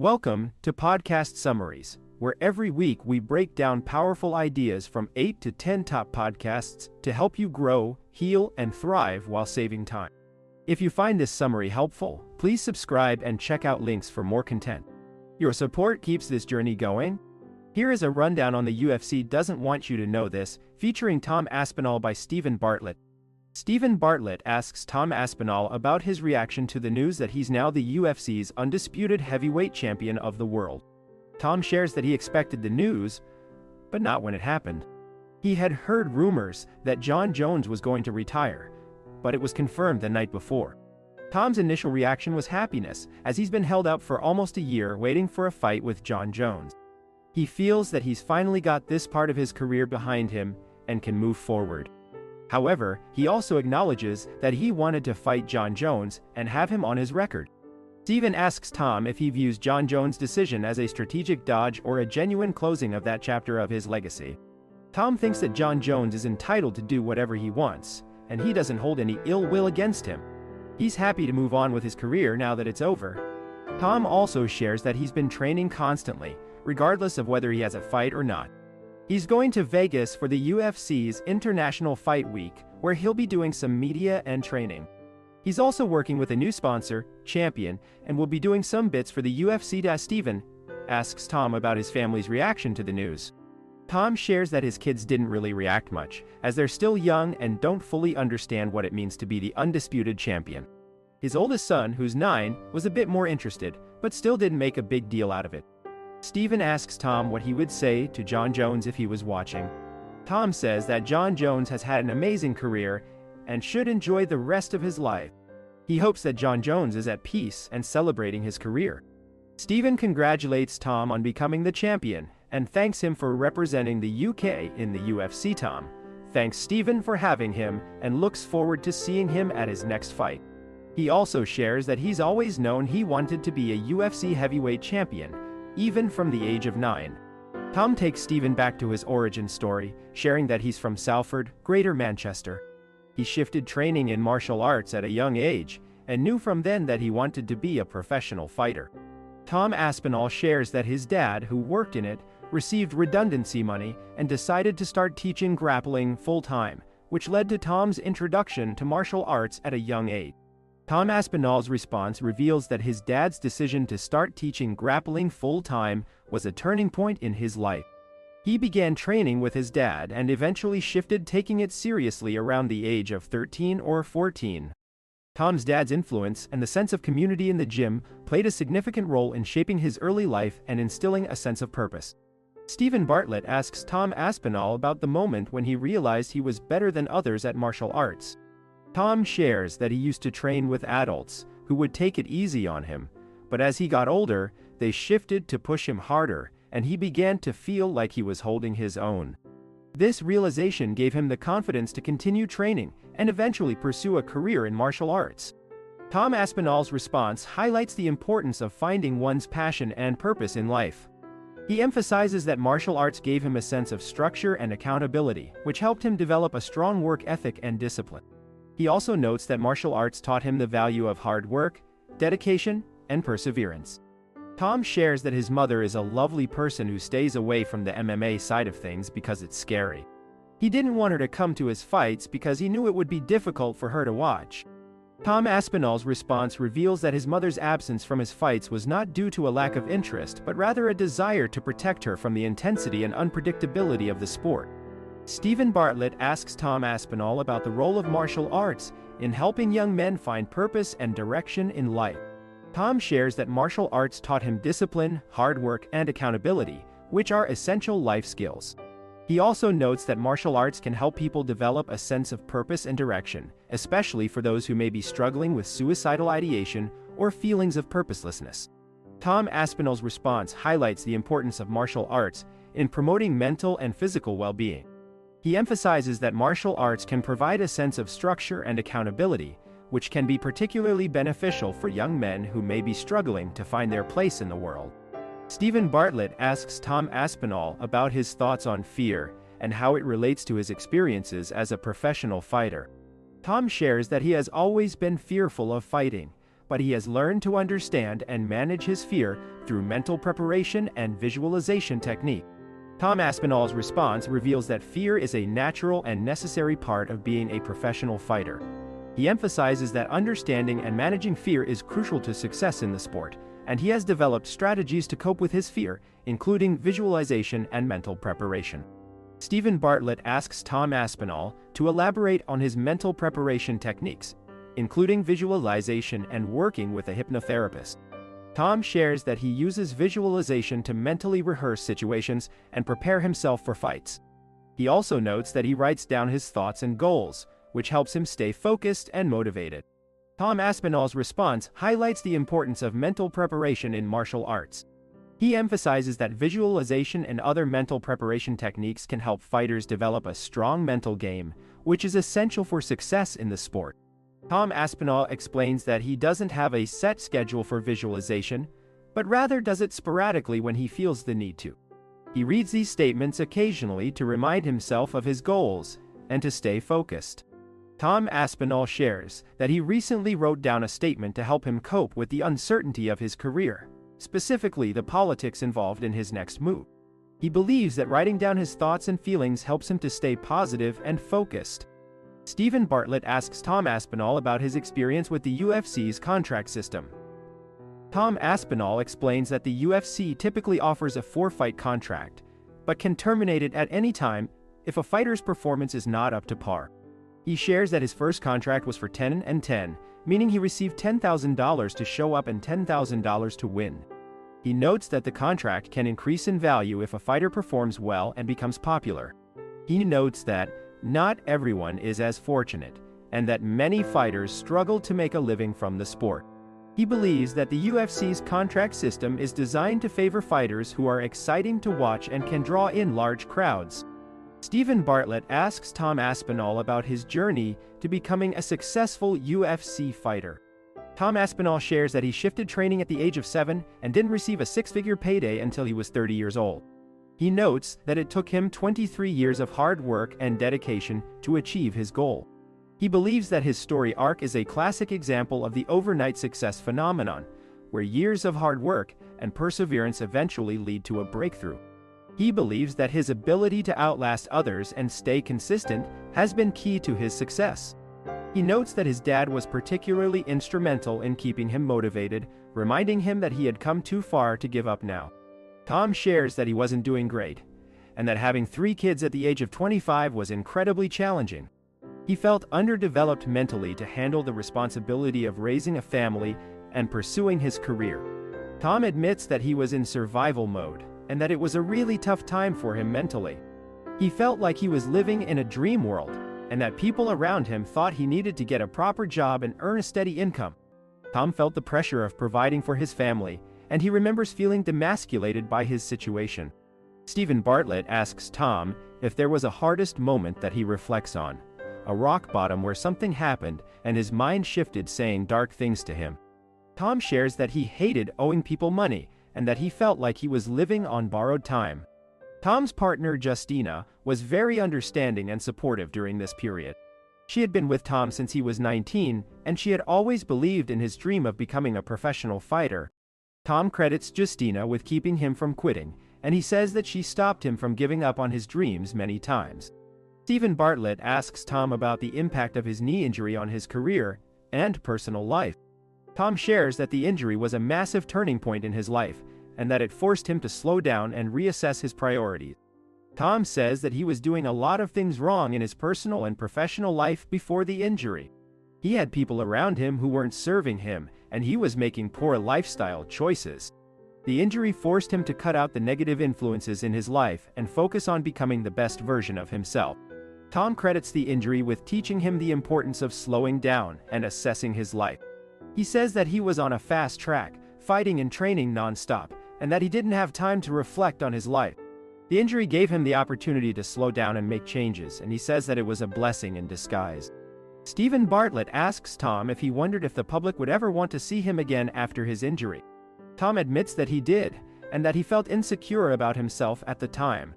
Welcome to Podcast Summaries, where every week we break down powerful ideas from 8 to 10 top podcasts to help you grow, heal, and thrive while saving time. If you find this summary helpful, please subscribe and check out links for more content. Your support keeps this journey going. Here is a rundown on the UFC Doesn't Want You to Know This, featuring Tom Aspinall by Stephen Bartlett. Stephen Bartlett asks Tom Aspinall about his reaction to the news that he's now the UFC's undisputed heavyweight champion of the world. Tom shares that he expected the news, but not when it happened. He had heard rumors that Jon Jones was going to retire, but it was confirmed the night before. Tom's initial reaction was happiness, as he's been held out for almost a year waiting for a fight with Jon Jones. He feels that he's finally got this part of his career behind him and can move forward. However, he also acknowledges that he wanted to fight Jon Jones and have him on his record. Stephen asks Tom if he views Jon Jones' decision as a strategic dodge or a genuine closing of that chapter of his legacy. Tom thinks that Jon Jones is entitled to do whatever he wants, and he doesn't hold any ill will against him. He's happy to move on with his career now that it's over. Tom also shares that he's been training constantly, regardless of whether he has a fight or not. He's going to Vegas for the UFC's International Fight Week, where he'll be doing some media and training. He's also working with a new sponsor, Champion, and will be doing some bits for the UFC. Stephen asks Tom about his family's reaction to the news. Tom shares that his kids didn't really react much, as they're still young and don't fully understand what it means to be the undisputed champion. His oldest son, who's 9, was a bit more interested, but still didn't make a big deal out of it. Stephen asks Tom what he would say to Jon Jones if he was watching. Tom says that Jon Jones has had an amazing career and should enjoy the rest of his life. He hopes that Jon Jones is at peace and celebrating his career. Stephen congratulates Tom on becoming the champion and thanks him for representing the UK in the UFC. Tom thanks Stephen for having him and looks forward to seeing him at his next fight. He also shares that he's always known he wanted to be a UFC heavyweight champion, even from the age of 9. Tom takes Stephen back to his origin story, sharing that he's from Salford, Greater Manchester. He shifted training in martial arts at a young age, and knew from then that he wanted to be a professional fighter. Tom Aspinall shares that his dad, who worked in it, received redundancy money and decided to start teaching grappling full-time, which led to Tom's introduction to martial arts at a young age. Tom Aspinall's response reveals that his dad's decision to start teaching grappling full-time was a turning point in his life. He began training with his dad and eventually shifted taking it seriously around the age of 13 or 14. Tom's dad's influence and the sense of community in the gym played a significant role in shaping his early life and instilling a sense of purpose. Stephen Bartlett asks Tom Aspinall about the moment when he realized he was better than others at martial arts. Tom shares that he used to train with adults who would take it easy on him, but as he got older, they shifted to push him harder, and he began to feel like he was holding his own. This realization gave him the confidence to continue training and eventually pursue a career in martial arts. Tom Aspinall's response highlights the importance of finding one's passion and purpose in life. He emphasizes that martial arts gave him a sense of structure and accountability, which helped him develop a strong work ethic and discipline. He also notes that martial arts taught him the value of hard work, dedication, and perseverance. Tom shares that his mother is a lovely person who stays away from the MMA side of things because it's scary. He didn't want her to come to his fights because he knew it would be difficult for her to watch. Tom Aspinall's response reveals that his mother's absence from his fights was not due to a lack of interest, but rather a desire to protect her from the intensity and unpredictability of the sport. Stephen Bartlett asks Tom Aspinall about the role of martial arts in helping young men find purpose and direction in life. Tom shares that martial arts taught him discipline, hard work, and accountability, which are essential life skills. He also notes that martial arts can help people develop a sense of purpose and direction, especially for those who may be struggling with suicidal ideation or feelings of purposelessness. Tom Aspinall's response highlights the importance of martial arts in promoting mental and physical well-being. He emphasizes that martial arts can provide a sense of structure and accountability, which can be particularly beneficial for young men who may be struggling to find their place in the world. Stephen Bartlett asks Tom Aspinall about his thoughts on fear and how it relates to his experiences as a professional fighter. Tom shares that he has always been fearful of fighting, but he has learned to understand and manage his fear through mental preparation and visualization technique. Tom Aspinall's response reveals that fear is a natural and necessary part of being a professional fighter. He emphasizes that understanding and managing fear is crucial to success in the sport, and he has developed strategies to cope with his fear, including visualization and mental preparation. Stephen Bartlett asks Tom Aspinall to elaborate on his mental preparation techniques, including visualization and working with a hypnotherapist. Tom shares that he uses visualization to mentally rehearse situations and prepare himself for fights. He also notes that he writes down his thoughts and goals, which helps him stay focused and motivated. Tom Aspinall's response highlights the importance of mental preparation in martial arts. He emphasizes that visualization and other mental preparation techniques can help fighters develop a strong mental game, which is essential for success in the sport. Tom Aspinall explains that he doesn't have a set schedule for visualization, but rather does it sporadically when he feels the need to. He reads these statements occasionally to remind himself of his goals and to stay focused. Tom Aspinall shares that he recently wrote down a statement to help him cope with the uncertainty of his career, specifically the politics involved in his next move. He believes that writing down his thoughts and feelings helps him to stay positive and focused. Stephen Bartlett asks Tom Aspinall about his experience with the UFC's contract system. Tom Aspinall explains that the UFC typically offers a 4-fight contract, but can terminate it at any time if a fighter's performance is not up to par. He shares that his first contract was for 10 and 10, meaning he received $10,000 to show up and $10,000 to win. He notes that the contract can increase in value if a fighter performs well and becomes popular. He notes that not everyone is as fortunate, and that many fighters struggle to make a living from the sport. He believes that the UFC's contract system is designed to favor fighters who are exciting to watch and can draw in large crowds. Stephen Bartlett asks Tom Aspinall about his journey to becoming a successful UFC fighter. Tom Aspinall shares that he shifted training at the age of 7 and didn't receive a 6-figure payday until he was 30 years old. He notes that it took him 23 years of hard work and dedication to achieve his goal. He believes that his story arc is a classic example of the overnight success phenomenon, where years of hard work and perseverance eventually lead to a breakthrough. He believes that his ability to outlast others and stay consistent has been key to his success. He notes that his dad was particularly instrumental in keeping him motivated, reminding him that he had come too far to give up now. Tom shares that he wasn't doing great, and that having 3 kids at the age of 25 was incredibly challenging. He felt underdeveloped mentally to handle the responsibility of raising a family and pursuing his career. Tom admits that he was in survival mode, and that it was a really tough time for him mentally. He felt like he was living in a dream world, and that people around him thought he needed to get a proper job and earn a steady income. Tom felt the pressure of providing for his family, and he remembers feeling demasculated by his situation. Stephen Bartlett asks Tom if there was a hardest moment that he reflects on, a rock bottom where something happened and his mind shifted, saying dark things to him. Tom shares that he hated owing people money and that he felt like he was living on borrowed time. Tom's partner Justina was very understanding and supportive during this period. She had been with Tom since he was 19, and she had always believed in his dream of becoming a professional fighter. Tom credits Justina with keeping him from quitting, and he says that she stopped him from giving up on his dreams many times. Stephen Bartlett asks Tom about the impact of his knee injury on his career and personal life. Tom shares that the injury was a massive turning point in his life, and that it forced him to slow down and reassess his priorities. Tom says that he was doing a lot of things wrong in his personal and professional life before the injury. He had people around him who weren't serving him, and he was making poor lifestyle choices. The injury forced him to cut out the negative influences in his life and focus on becoming the best version of himself. Tom credits the injury with teaching him the importance of slowing down and assessing his life. He says that he was on a fast track, fighting and training non-stop, and that he didn't have time to reflect on his life. The injury gave him the opportunity to slow down and make changes, and he says that it was a blessing in disguise. Stephen Bartlett asks Tom if he wondered if the public would ever want to see him again after his injury. Tom admits that he did, and that he felt insecure about himself at the time.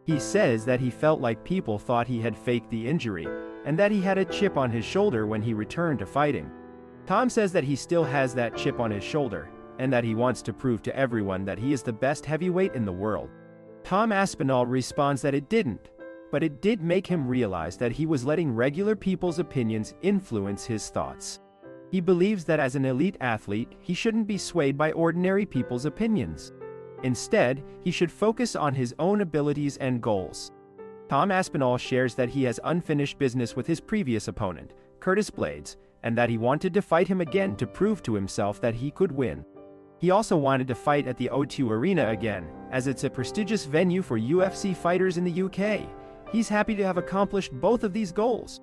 He says that he felt like people thought he had faked the injury, and that he had a chip on his shoulder when he returned to fighting. Tom says that he still has that chip on his shoulder, and that he wants to prove to everyone that he is the best heavyweight in the world. Tom Aspinall responds that it didn't, but it did make him realize that he was letting regular people's opinions influence his thoughts. He believes that as an elite athlete, he shouldn't be swayed by ordinary people's opinions. Instead, he should focus on his own abilities and goals. Tom Aspinall shares that he has unfinished business with his previous opponent, Curtis Blades, and that he wanted to fight him again to prove to himself that he could win. He also wanted to fight at the O2 Arena again, as it's a prestigious venue for UFC fighters in the UK. He's happy to have accomplished both of these goals.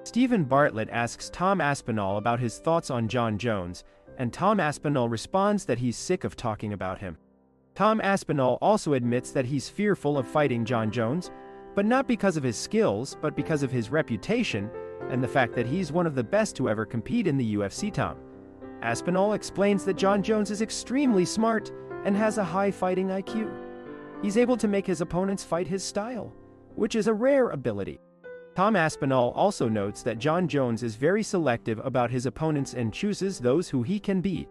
Stephen Bartlett asks Tom Aspinall about his thoughts on Jon Jones, and Tom Aspinall responds that he's sick of talking about him. Tom Aspinall also admits that he's fearful of fighting Jon Jones, but not because of his skills, but because of his reputation and the fact that he's one of the best to ever compete in the UFC. Tom Aspinall explains that Jon Jones is extremely smart and has a high fighting IQ. He's able to make his opponents fight his style, which is a rare ability. Tom Aspinall also notes that Jon Jones is very selective about his opponents and chooses those who he can beat.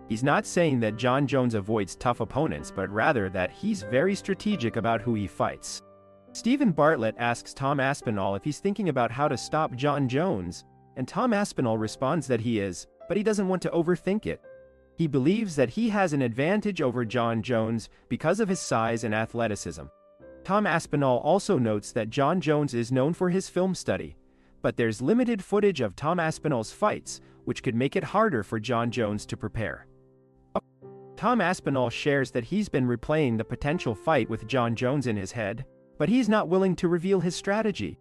He's not saying that Jon Jones avoids tough opponents, but rather that he's very strategic about who he fights. Stephen Bartlett asks Tom Aspinall if he's thinking about how to stop Jon Jones, and Tom Aspinall responds that he is, but he doesn't want to overthink it. He believes that he has an advantage over Jon Jones because of his size and athleticism. Tom Aspinall also notes that Jon Jones is known for his film study, but there's limited footage of Tom Aspinall's fights, which could make it harder for Jon Jones to prepare. Tom Aspinall shares that he's been replaying the potential fight with Jon Jones in his head, but he's not willing to reveal his strategy.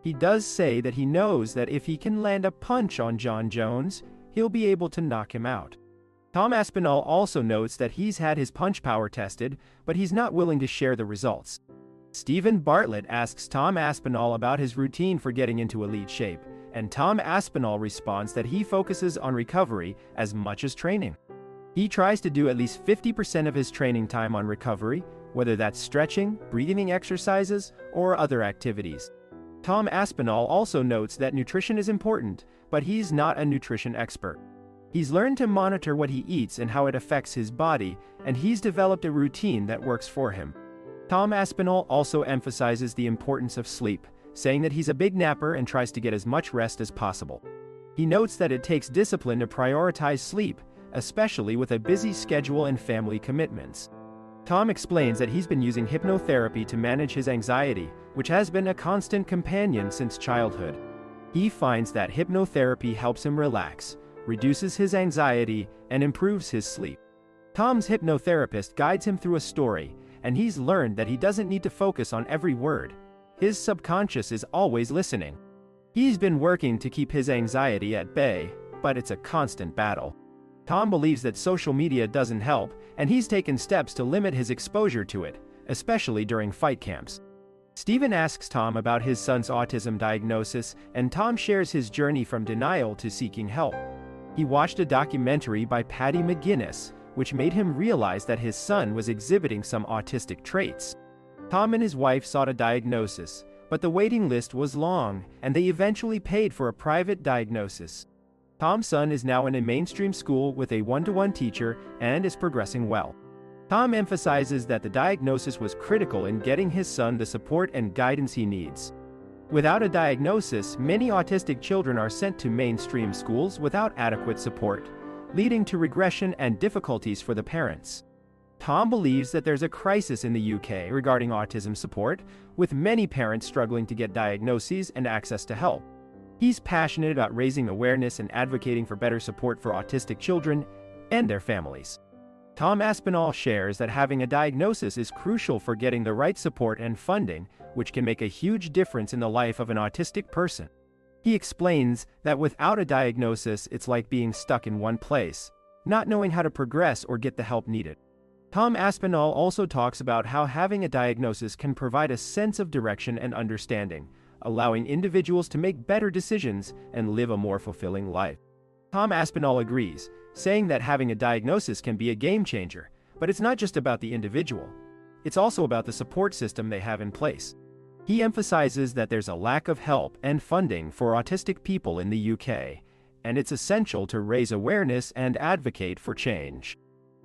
He does say that he knows that if he can land a punch on Jon Jones, he'll be able to knock him out. Tom Aspinall also notes that he's had his punch power tested, but he's not willing to share the results. Stephen Bartlett asks Tom Aspinall about his routine for getting into elite shape, and Tom Aspinall responds that he focuses on recovery as much as training. He tries to do at least 50% of his training time on recovery, whether that's stretching, breathing exercises, or other activities. Tom Aspinall also notes that nutrition is important, but he's not a nutrition expert. He's learned to monitor what he eats and how it affects his body, and he's developed a routine that works for him. Tom Aspinall also emphasizes the importance of sleep, saying that he's a big napper and tries to get as much rest as possible. He notes that it takes discipline to prioritize sleep, especially with a busy schedule and family commitments. Tom explains that he's been using hypnotherapy to manage his anxiety, which has been a constant companion since childhood. He finds that hypnotherapy helps him relax, reduces his anxiety, and improves his sleep. Tom's hypnotherapist guides him through a story, and he's learned that he doesn't need to focus on every word. His subconscious is always listening. He's been working to keep his anxiety at bay, but it's a constant battle. Tom believes that social media doesn't help, and he's taken steps to limit his exposure to it, especially during fight camps. Stephen asks Tom about his son's autism diagnosis, and Tom shares his journey from denial to seeking help. He watched a documentary by Patty McGuinness, which made him realize that his son was exhibiting some autistic traits. Tom and his wife sought a diagnosis, but the waiting list was long, and they eventually paid for a private diagnosis. Tom's son is now in a mainstream school with a one-to-one teacher and is progressing well. Tom emphasizes that the diagnosis was critical in getting his son the support and guidance he needs. Without a diagnosis, many autistic children are sent to mainstream schools without adequate support, leading to regression and difficulties for the parents. Tom believes that there's a crisis in the UK regarding autism support, with many parents struggling to get diagnoses and access to help. He's passionate about raising awareness and advocating for better support for autistic children and their families. Tom Aspinall shares that having a diagnosis is crucial for getting the right support and funding, which can make a huge difference in the life of an autistic person. He explains that without a diagnosis, it's like being stuck in one place, not knowing how to progress or get the help needed. Tom Aspinall also talks about how having a diagnosis can provide a sense of direction and understanding, allowing individuals to make better decisions and live a more fulfilling life. Tom Aspinall agrees, saying that having a diagnosis can be a game changer, but it's not just about the individual. It's also about the support system they have in place. He emphasizes that there's a lack of help and funding for autistic people in the UK, and it's essential to raise awareness and advocate for change.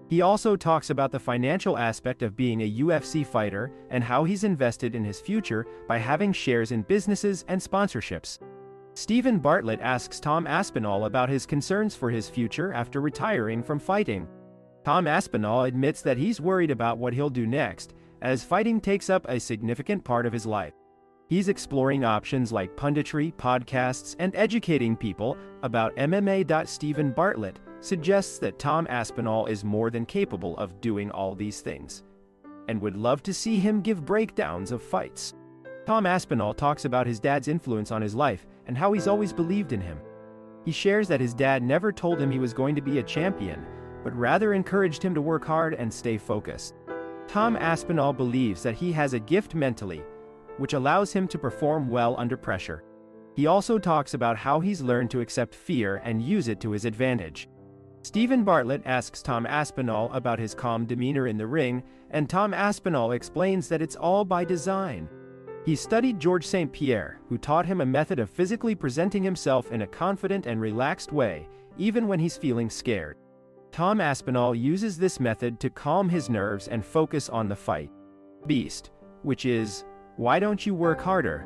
He also talks about the financial aspect of being a UFC fighter and how he's invested in his future by having shares in businesses and sponsorships. Stephen Bartlett asks Tom Aspinall about his concerns for his future after retiring from fighting. Tom Aspinall admits that he's worried about what he'll do next, as fighting takes up a significant part of his life. He's exploring options like punditry, podcasts, and educating people about MMA. Stephen Bartlett suggests that Tom Aspinall is more than capable of doing all these things, and would love to see him give breakdowns of fights. Tom Aspinall talks about his dad's influence on his life and how he's always believed in him. He shares that his dad never told him he was going to be a champion, but rather encouraged him to work hard and stay focused. Tom Aspinall believes that he has a gift mentally, which allows him to perform well under pressure. He also talks about how he's learned to accept fear and use it to his advantage. Stephen Bartlett asks Tom Aspinall about his calm demeanor in the ring, and Tom Aspinall explains that it's all by design. He studied George St. Pierre, who taught him a method of physically presenting himself in a confident and relaxed way, even when he's feeling scared. Tom Aspinall uses this method to calm his nerves and focus on the fight. Beast, which is, "Why don't you work harder?"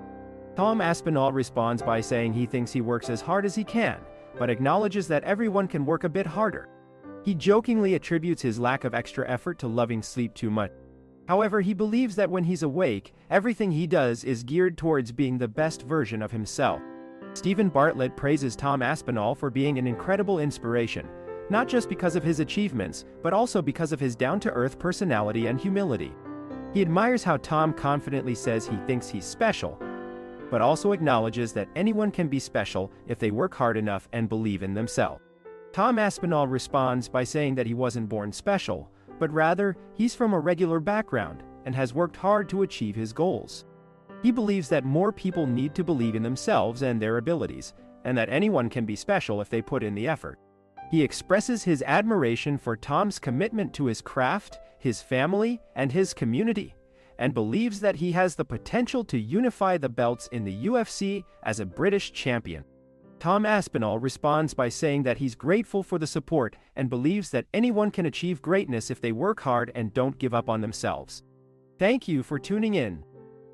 Tom Aspinall responds by saying he thinks he works as hard as he can, but acknowledges that everyone can work a bit harder. He jokingly attributes his lack of extra effort to loving sleep too much. However, he believes that when he's awake, everything he does is geared towards being the best version of himself. Stephen Bartlett praises Tom Aspinall for being an incredible inspiration, not just because of his achievements, but also because of his down-to-earth personality and humility. He admires how Tom confidently says he thinks he's special, but also acknowledges that anyone can be special if they work hard enough and believe in themselves. Tom Aspinall responds by saying that he wasn't born special, but rather, he's from a regular background and has worked hard to achieve his goals. He believes that more people need to believe in themselves and their abilities, and that anyone can be special if they put in the effort. He expresses his admiration for Tom's commitment to his craft, his family, and his community, and believes that he has the potential to unify the belts in the UFC as a British champion. Tom Aspinall responds by saying that he's grateful for the support and believes that anyone can achieve greatness if they work hard and don't give up on themselves. Thank you for tuning in.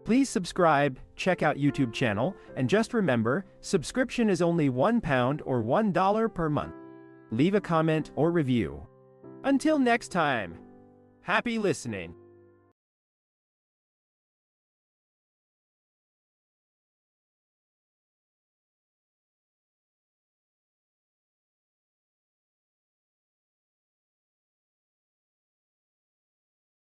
Please subscribe, check out YouTube channel, and just remember, subscription is only £1 or $1 per month. Leave a comment or review. Until next time, happy listening.